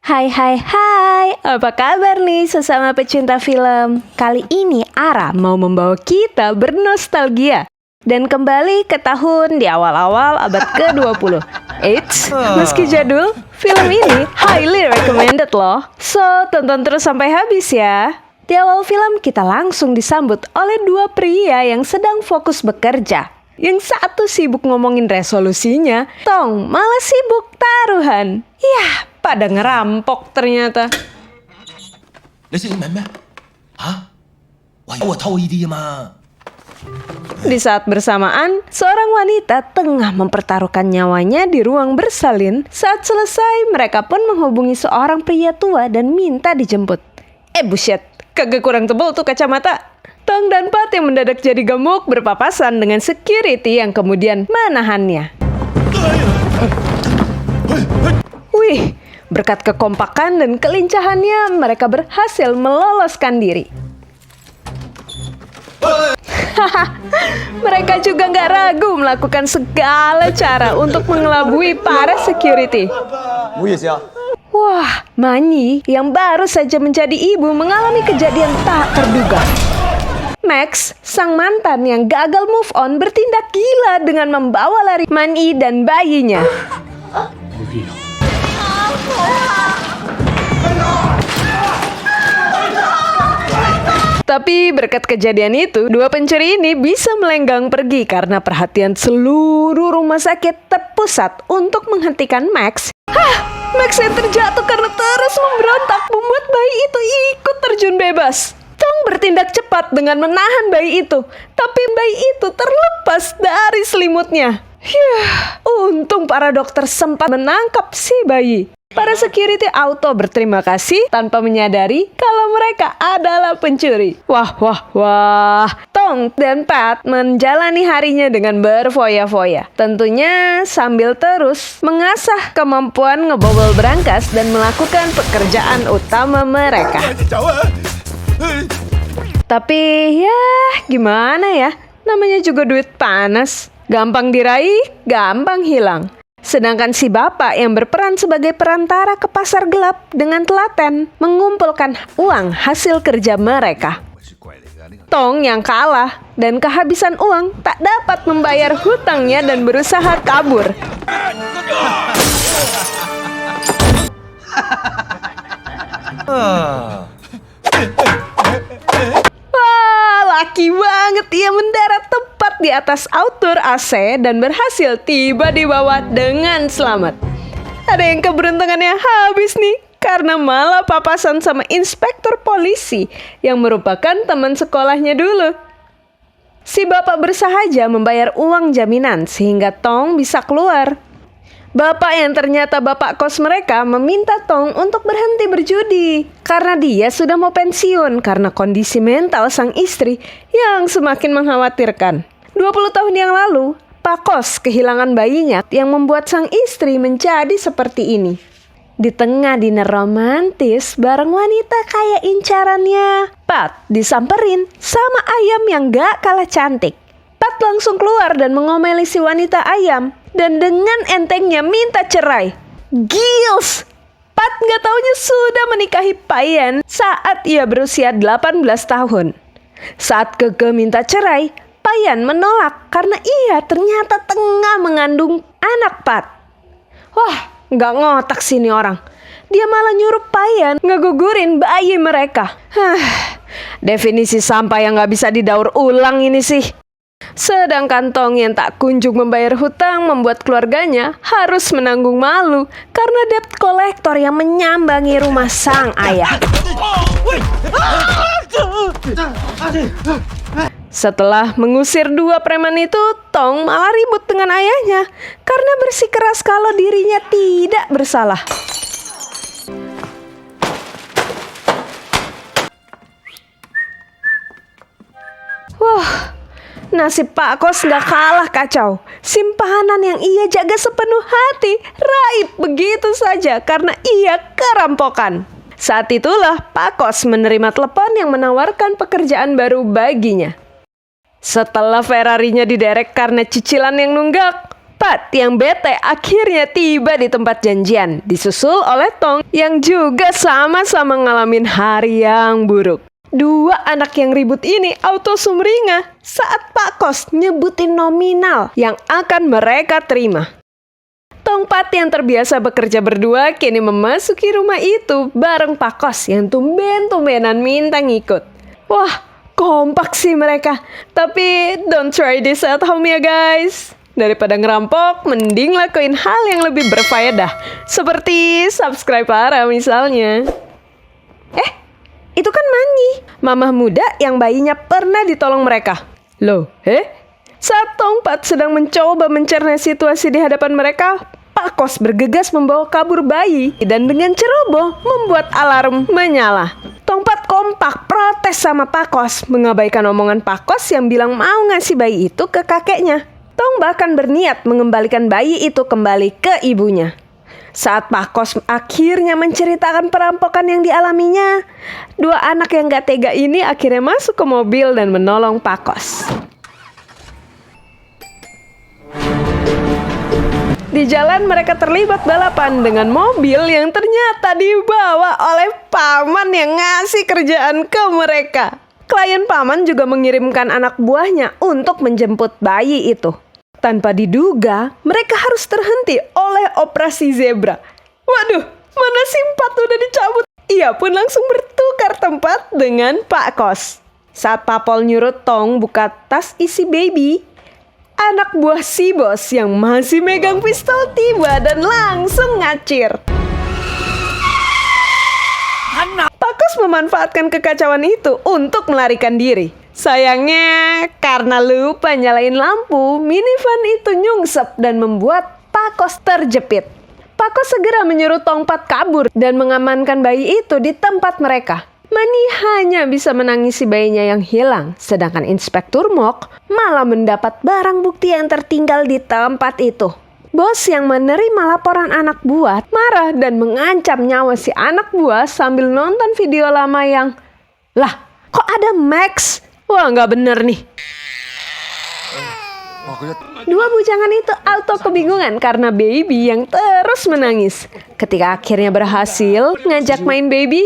Hai hai hai, apa kabar nih sesama pecinta film? Kali ini Ara mau membawa kita bernostalgia dan kembali ke tahun di awal-awal abad ke-20. Eits, meski jadul, film ini highly recommended loh. So, tonton terus sampai habis ya. Di awal film kita langsung disambut oleh dua pria yang sedang fokus bekerja. Yang satu sibuk ngomongin resolusinya, Tong malah sibuk taruhan. Yah, pada ngerampok ternyata. 你識英文咩？嚇？喂，我偷呢啲啊嘛。 Di saat bersamaan, seorang wanita tengah mempertaruhkan nyawanya di ruang bersalin. Saat selesai, mereka pun menghubungi seorang pria tua dan minta dijemput. Buset, kagak kurang tebal tuh kacamata. Tong dan Pat yang mendadak jadi gemuk berpapasan dengan security yang kemudian menahannya. Wih, berkat kekompakan dan kelincahannya, mereka berhasil meloloskan diri. Mereka juga nggak ragu melakukan segala cara untuk mengelabui para security. Wah, Manyi yang baru saja menjadi ibu mengalami kejadian tak terduga. Max, sang mantan yang gagal move on, bertindak gila dengan membawa lari Manyi dan bayinya. Tapi berkat kejadian itu, dua pencuri ini bisa melenggang pergi karena perhatian seluruh rumah sakit terpusat untuk menghentikan Max. Max yang terjatuh karena terus memberontak membuat bayi itu ikut terjun bebas. Tong bertindak cepat dengan menahan bayi itu, tapi bayi itu terlepas dari selimutnya. Untung para dokter sempat menangkap si bayi. Para security auto berterima kasih tanpa menyadari kalau mereka adalah pencuri. Wah. Tong dan Pat menjalani harinya dengan berfoya-foya. Tentunya sambil terus mengasah kemampuan ngebobol berangkas dan melakukan pekerjaan utama mereka. Tapi ya gimana ya, namanya juga duit panas. Gampang diraih, gampang hilang. Sedangkan si bapak yang berperan sebagai perantara ke pasar gelap dengan telaten mengumpulkan uang hasil kerja mereka. Tong yang kalah dan kehabisan uang tak dapat membayar hutangnya dan berusaha kabur. Laki banget, ia mendarat tepat di atas outdoor AC dan berhasil tiba di bawah dengan selamat. Ada yang keberuntungannya habis nih, karena malah papasan sama inspektur polisi yang merupakan teman sekolahnya dulu. Si bapak bersahaja membayar uang jaminan sehingga Tong bisa keluar. Bapak yang ternyata bapak kos mereka meminta Tong untuk berhenti berjudi karena dia sudah mau pensiun karena kondisi mental sang istri yang semakin mengkhawatirkan. 20 tahun yang lalu, Pak Kos kehilangan bayinya yang membuat sang istri menjadi seperti ini. Di tengah dinner romantis bareng wanita kaya incarannya, Pat disamperin sama ayam yang gak kalah cantik. Pat langsung keluar dan mengomeli si wanita ayam dan dengan entengnya minta cerai. Gils! Pat gak taunya sudah menikahi Payan saat ia berusia 18 tahun. Saat Keke minta cerai, Payan menolak karena ia ternyata tengah mengandung anak Pat. Wah, gak ngotak sini orang. Dia malah nyuruh Payan ngegugurin bayi mereka. Definisi sampah yang gak bisa didaur ulang ini sih. Sedangkan Tong yang tak kunjung membayar hutang membuat keluarganya harus menanggung malu karena debt kolektor yang menyambangi rumah sang ayah. Setelah mengusir dua preman itu, Tong malah ribut dengan ayahnya karena bersikeras kalau dirinya tidak bersalah. Wah, nasib Pak Kos gak kalah kacau. Simpanan yang ia jaga sepenuh hati raib begitu saja karena ia kerampokan. Saat itulah Pak Kos menerima telepon yang menawarkan pekerjaan baru baginya. Setelah Ferrarinya diderek karena cicilan yang nunggak, Pat yang bete akhirnya tiba di tempat janjian, disusul oleh Tong yang juga sama-sama ngalamin hari yang buruk. Dua anak yang ribut ini auto sumringah saat Pak Kos nyebutin nominal yang akan mereka terima. Tong Pat yang terbiasa bekerja berdua kini memasuki rumah itu bareng Pak Kos yang tumben-tumbenan minta ngikut. Wah, kompak sih mereka. Tapi don't try this at home ya guys. Daripada ngerampok, mending lakuin hal yang lebih berfaedah. Seperti subscribe Lara misalnya. Itu kan Manyi, mamah muda yang bayinya pernah ditolong mereka. Loh, saat Tong Pat sedang mencoba mencerna situasi di hadapan mereka, Pak Kos bergegas membawa kabur bayi dan dengan ceroboh membuat alarm menyala. Tong Pat kompak protes sama Pak Kos, mengabaikan omongan Pak Kos yang bilang mau ngasih bayi itu ke kakeknya. Tong bahkan berniat mengembalikan bayi itu kembali ke ibunya. Saat Pak Kos akhirnya menceritakan perampokan yang dialaminya, dua anak yang gak tega ini akhirnya masuk ke mobil dan menolong Pak Kos. Di jalan mereka terlibat balapan dengan mobil yang ternyata dibawa oleh paman yang ngasih kerjaan ke mereka. Klien paman juga mengirimkan anak buahnya untuk menjemput bayi itu. Tanpa diduga, mereka harus terhenti oleh operasi zebra. Waduh, mana simpat udah dicabut. Ia pun langsung bertukar tempat dengan Pak Kos. Saat Papol nyuruh Tong buka tas isi baby, anak buah si bos yang masih megang pistol tiba dan langsung ngacir. Pak Kos memanfaatkan kekacauan itu untuk melarikan diri. Sayangnya, karena lupa nyalain lampu, minivan itu nyungsep dan membuat Pak Kos terjepit. Pak Kos segera menyuruh Tong Pat kabur dan mengamankan bayi itu di tempat mereka. Manyi hanya bisa menangisi bayinya yang hilang, sedangkan Inspektur Mok malah mendapat barang bukti yang tertinggal di tempat itu. Bos yang menerima laporan anak buah marah dan mengancam nyawa si anak buah sambil nonton video lama yang, "Lah, kok ada Max? Wah, nggak bener nih." Dua bujangan itu auto kebingungan karena baby yang terus menangis. Ketika akhirnya berhasil ngajak main baby,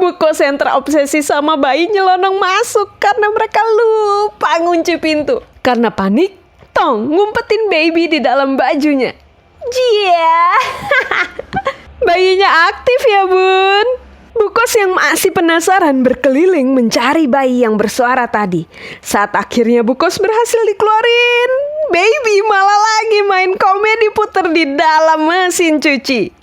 Bu Kos yang terobsesi sama bayi nyelonong masuk karena mereka lupa ngunci pintu. Karena panik, Tong ngumpetin baby di dalam bajunya. Bayinya aktif ya bun. Bu Kos yang masih penasaran berkeliling mencari bayi yang bersuara tadi. Saat akhirnya Bu Kos berhasil dikeluarin, baby malah lagi main komedi puter di dalam mesin cuci.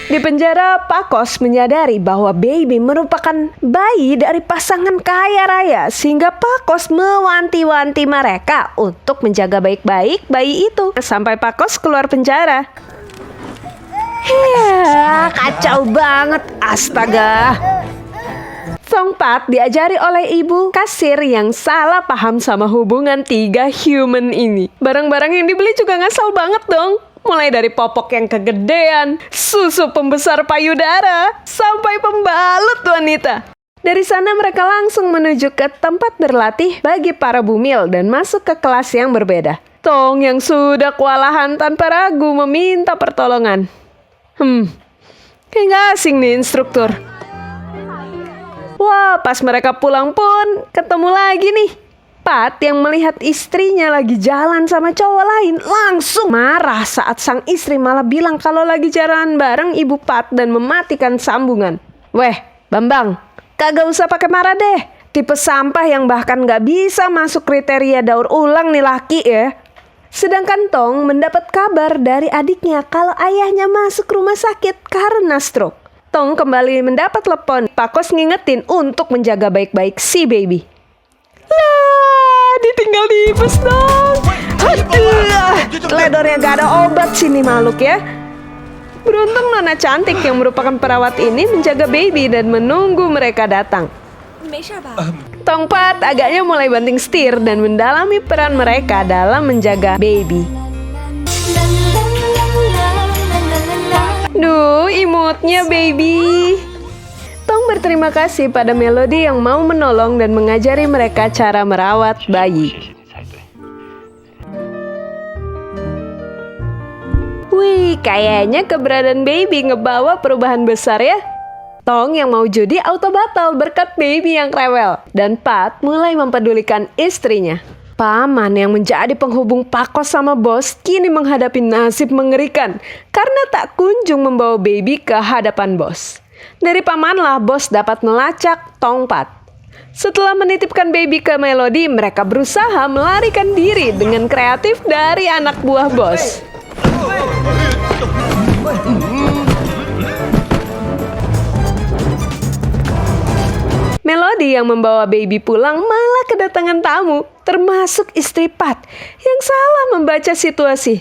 Di penjara, Pak Kos menyadari bahwa baby merupakan bayi dari pasangan kaya raya, sehingga Pak Kos mewanti-wanti mereka untuk menjaga baik-baik bayi itu sampai Pak Kos keluar penjara. Kacau banget, astaga. Tong Pat diajari oleh ibu kasir yang salah paham sama hubungan tiga human ini. Barang-barang yang dibeli juga ngasal banget dong. Mulai dari popok yang kegedean, susu pembesar payudara, sampai pembalut wanita. Dari sana mereka langsung menuju ke tempat berlatih bagi para bumil dan masuk ke kelas yang berbeda. Tong yang sudah kewalahan tanpa ragu meminta pertolongan. Kayak gak asing nih instruktur. Wah, pas mereka pulang pun ketemu lagi nih. Pat yang melihat istrinya lagi jalan sama cowok lain langsung marah saat sang istri malah bilang kalau lagi jalan bareng ibu Pat dan mematikan sambungan. Weh, Bambang, kagak usah pakai marah deh. Tipe sampah yang bahkan gak bisa masuk kriteria daur ulang nih laki ya. Sedangkan Tong mendapat kabar dari adiknya kalau ayahnya masuk rumah sakit karena stroke. Tong kembali mendapat telepon. Pak Kos ngingetin untuk menjaga baik-baik si baby. Lah, ditinggal dibes dong. Teledornya gak ada obat sini makhluk ya. Beruntung Nona cantik yang merupakan perawat ini menjaga baby dan menunggu mereka datang. Tong Pat agaknya mulai banting setir dan mendalami peran mereka dalam menjaga baby. Duh, imutnya baby. Tong berterima kasih pada Melody yang mau menolong dan mengajari mereka cara merawat bayi. Wih, kayaknya keberadaan baby ngebawa perubahan besar ya. Tong yang mau judi auto batal berkat baby yang rewel. Dan Pat mulai mempedulikan istrinya. Paman yang menjadi penghubung Pakos sama bos kini menghadapi nasib mengerikan karena tak kunjung membawa baby ke hadapan bos. Dari pamanlah bos dapat melacak Tong Pat. Setelah menitipkan baby ke Melody, mereka berusaha melarikan diri dengan kreatif dari anak buah bos. Melody yang membawa baby pulang malah kedatangan tamu, termasuk istri Pat yang salah membaca situasi.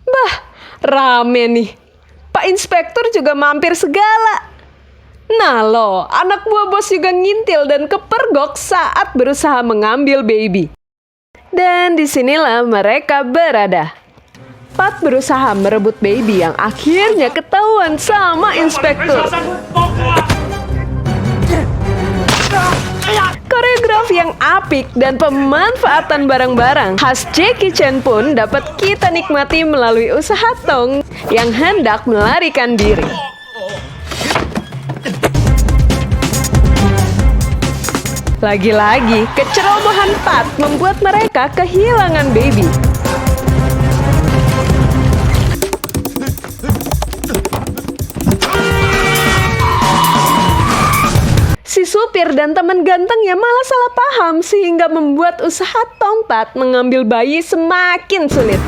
Bah, rame nih. Pak Inspektur juga mampir segala. Nah loh, anak buah bos juga ngintil dan kepergok saat berusaha mengambil baby. Dan disinilah mereka berada. Pat berusaha merebut baby yang akhirnya ketahuan sama inspektur. Koreografi yang apik dan pemanfaatan barang-barang khas Jackie Chan pun dapat kita nikmati melalui usaha Tong yang hendak melarikan diri. Lagi-lagi, kecerobohan Pat membuat mereka kehilangan baby. Si supir dan teman gantengnya malah salah paham sehingga membuat usaha Tong Pat mengambil bayi semakin sulit.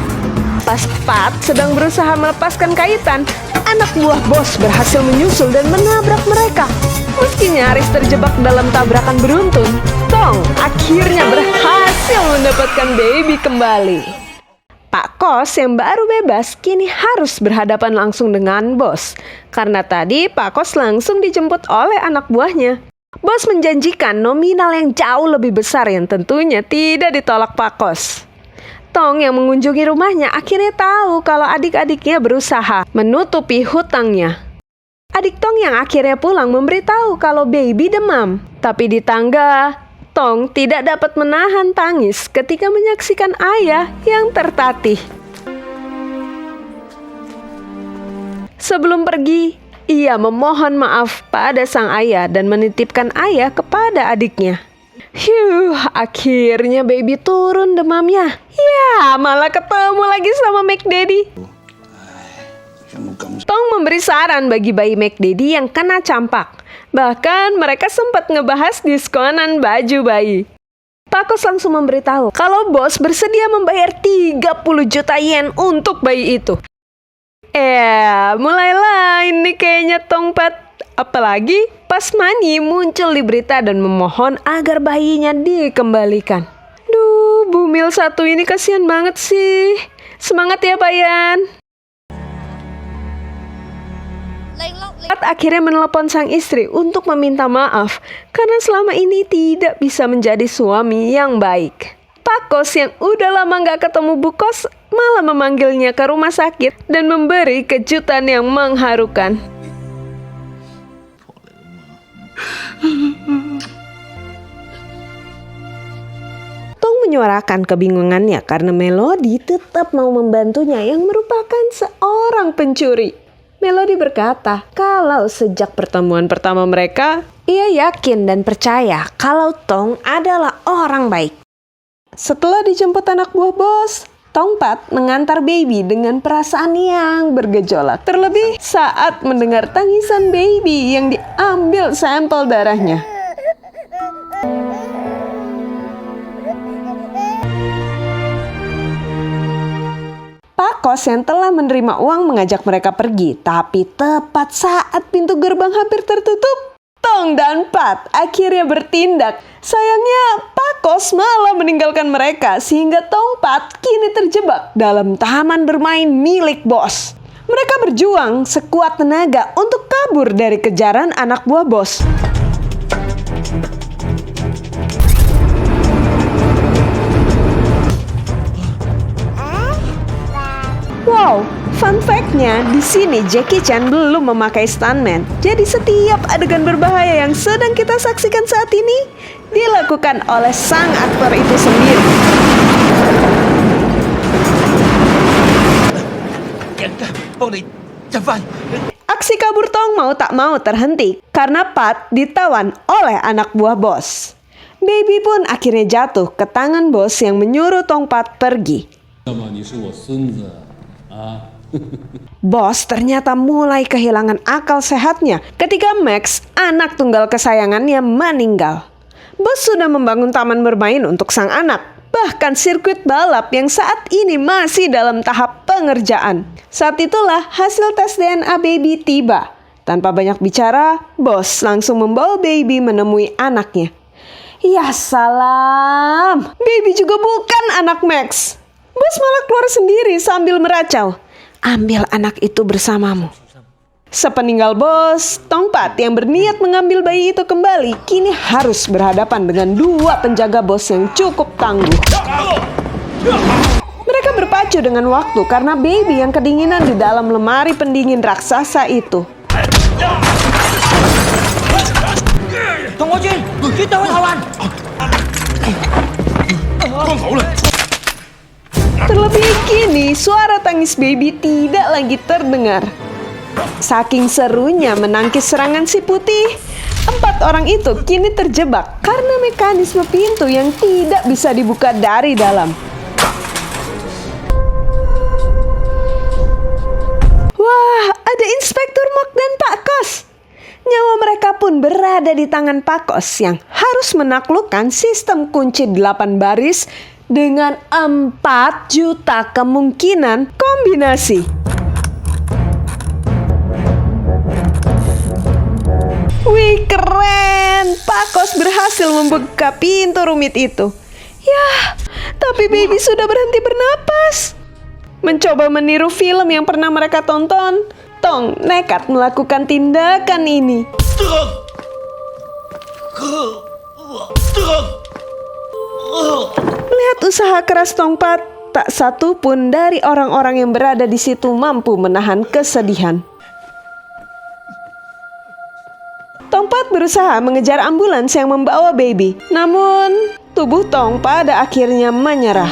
Pas Pat sedang berusaha melepaskan kaitan, anak buah bos berhasil menyusul dan menabrak mereka. Meski nyaris terjebak dalam tabrakan beruntun, Tong akhirnya berhasil mendapatkan baby kembali. Pak Kos yang baru bebas kini harus berhadapan langsung dengan bos. Karena tadi Pak Kos langsung dijemput oleh anak buahnya. Bos menjanjikan nominal yang jauh lebih besar yang tentunya tidak ditolak Pak Kos. Tong yang mengunjungi rumahnya akhirnya tahu kalau adik-adiknya berusaha menutupi hutangnya. Adik Tong yang akhirnya pulang memberitahu kalau baby demam. Tapi di tangga, Tong tidak dapat menahan tangis ketika menyaksikan ayah yang tertatih. Sebelum pergi, ia memohon maaf pada sang ayah dan menitipkan ayah kepada adiknya. Akhirnya baby turun demamnya. Ya, malah ketemu lagi sama McDaddy. Tong memberi saran bagi bayi McDaddy yang kena campak. Bahkan mereka sempat ngebahas diskonan baju bayi. Pakos langsung memberitahu kalau bos bersedia membayar 30 juta yen untuk bayi itu. Mulailah ini kayaknya Tong Pat. Apalagi pas Mani muncul di berita dan memohon agar bayinya dikembalikan. Duh, Bumil satu ini kasihan banget sih. Semangat ya, Payan. Pat akhirnya menelepon sang istri untuk meminta maaf karena selama ini tidak bisa menjadi suami yang baik. Pakos yang udah lama gak ketemu Bu Kos malah memanggilnya ke rumah sakit dan memberi kejutan yang mengharukan. Tong menyuarakan kebingungannya karena Melody tetap mau membantunya yang merupakan seorang pencuri. Melody berkata kalau sejak pertemuan pertama mereka, ia yakin dan percaya kalau Tong adalah orang baik. Setelah dijemput anak buah bos, Tong Pat mengantar baby dengan perasaan yang bergejolak. Terlebih saat mendengar tangisan baby yang diambil sampel darahnya. Pak Kos yang telah menerima uang mengajak mereka pergi, tapi tepat saat pintu gerbang hampir tertutup, Tong dan Pat akhirnya bertindak. Sayangnya Pak Kos malah meninggalkan mereka sehingga Tong Pat kini terjebak dalam taman bermain milik bos. Mereka berjuang sekuat tenaga untuk kabur dari kejaran anak buah bos. Wow, Fun fact-nya, di sini Jackie Chan belum memakai stuntman. Jadi setiap adegan berbahaya yang sedang kita saksikan saat ini dilakukan oleh sang aktor itu sendiri. Aksi kabur Tong mau tak mau terhenti karena Pat ditawan oleh anak buah bos. Baby pun akhirnya jatuh ke tangan bos yang menyuruh Tong Pat pergi. Bos ternyata mulai kehilangan akal sehatnya ketika Max, anak tunggal kesayangannya, meninggal. Bos sudah membangun taman bermain untuk sang anak, bahkan sirkuit balap yang saat ini masih dalam tahap pengerjaan. Saat itulah hasil tes DNA Baby tiba. Tanpa banyak bicara, bos langsung membawa Baby menemui anaknya. Ya salam, Baby juga bukan anak Max. Bos malah keluar sendiri sambil meracau. Ambil anak itu bersamamu. Sepeninggal bos, Tong Pat yang berniat mengambil bayi itu kembali kini harus berhadapan dengan dua penjaga bos yang cukup tangguh. Mereka berpacu dengan waktu karena Baby yang kedinginan di dalam lemari pendingin raksasa itu. Tunggu Jin, kita lawan. Terlebih kini suara tangis Baby tidak lagi terdengar. Saking serunya menangkis serangan si putih, 4 orang itu kini terjebak karena mekanisme pintu yang tidak bisa dibuka dari dalam. Wah, ada Inspektur Mok dan Pak Kos. Nyawa mereka pun berada di tangan Pak Kos yang harus menaklukkan sistem kunci 8 baris dengan 4 juta kemungkinan kombinasi. Wih, keren! Pak Kos berhasil membuka pintu rumit itu. Ya, tapi Baby sudah berhenti bernapas. Mencoba meniru film yang pernah mereka tonton, Tong nekat melakukan tindakan ini. Melihat usaha keras Tong Pat, tak satu pun dari orang-orang yang berada di situ mampu menahan kesedihan. Tong Pat berusaha mengejar ambulans yang membawa Baby. Namun, tubuh Tong pada akhirnya menyerah.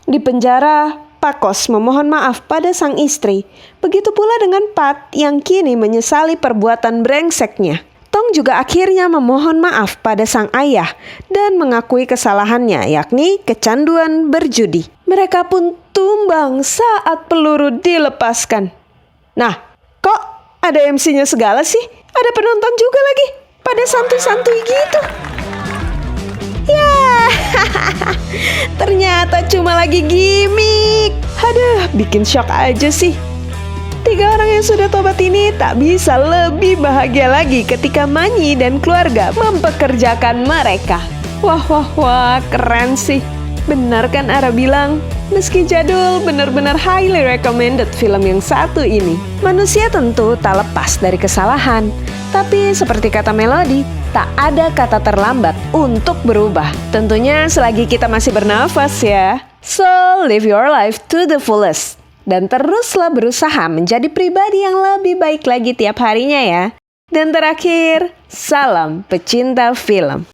Di penjara, Pak Kos memohon maaf pada sang istri. Begitu pula dengan Pat yang kini menyesali perbuatan brengseknya. Tong juga akhirnya memohon maaf pada sang ayah dan mengakui kesalahannya, yakni kecanduan berjudi. Mereka pun tumbang saat peluru dilepaskan. Nah, kok ada MC-nya segala sih? Ada penonton juga lagi, pada santuy-santuy gitu. Ya, ternyata cuma lagi gimmick. Aduh, bikin shock aja sih. 3 orang yang sudah tobat ini tak bisa lebih bahagia lagi ketika Manyi dan keluarga mempekerjakan mereka. Wah, keren sih. Benar kan Ara bilang? Meski jadul, benar-benar highly recommended film yang satu ini. Manusia tentu tak lepas dari kesalahan. Tapi seperti kata Melody, tak ada kata terlambat untuk berubah. Tentunya selagi kita masih bernafas ya. So, live your life to the fullest. Dan teruslah berusaha menjadi pribadi yang lebih baik lagi tiap harinya ya. Dan terakhir, salam pecinta film.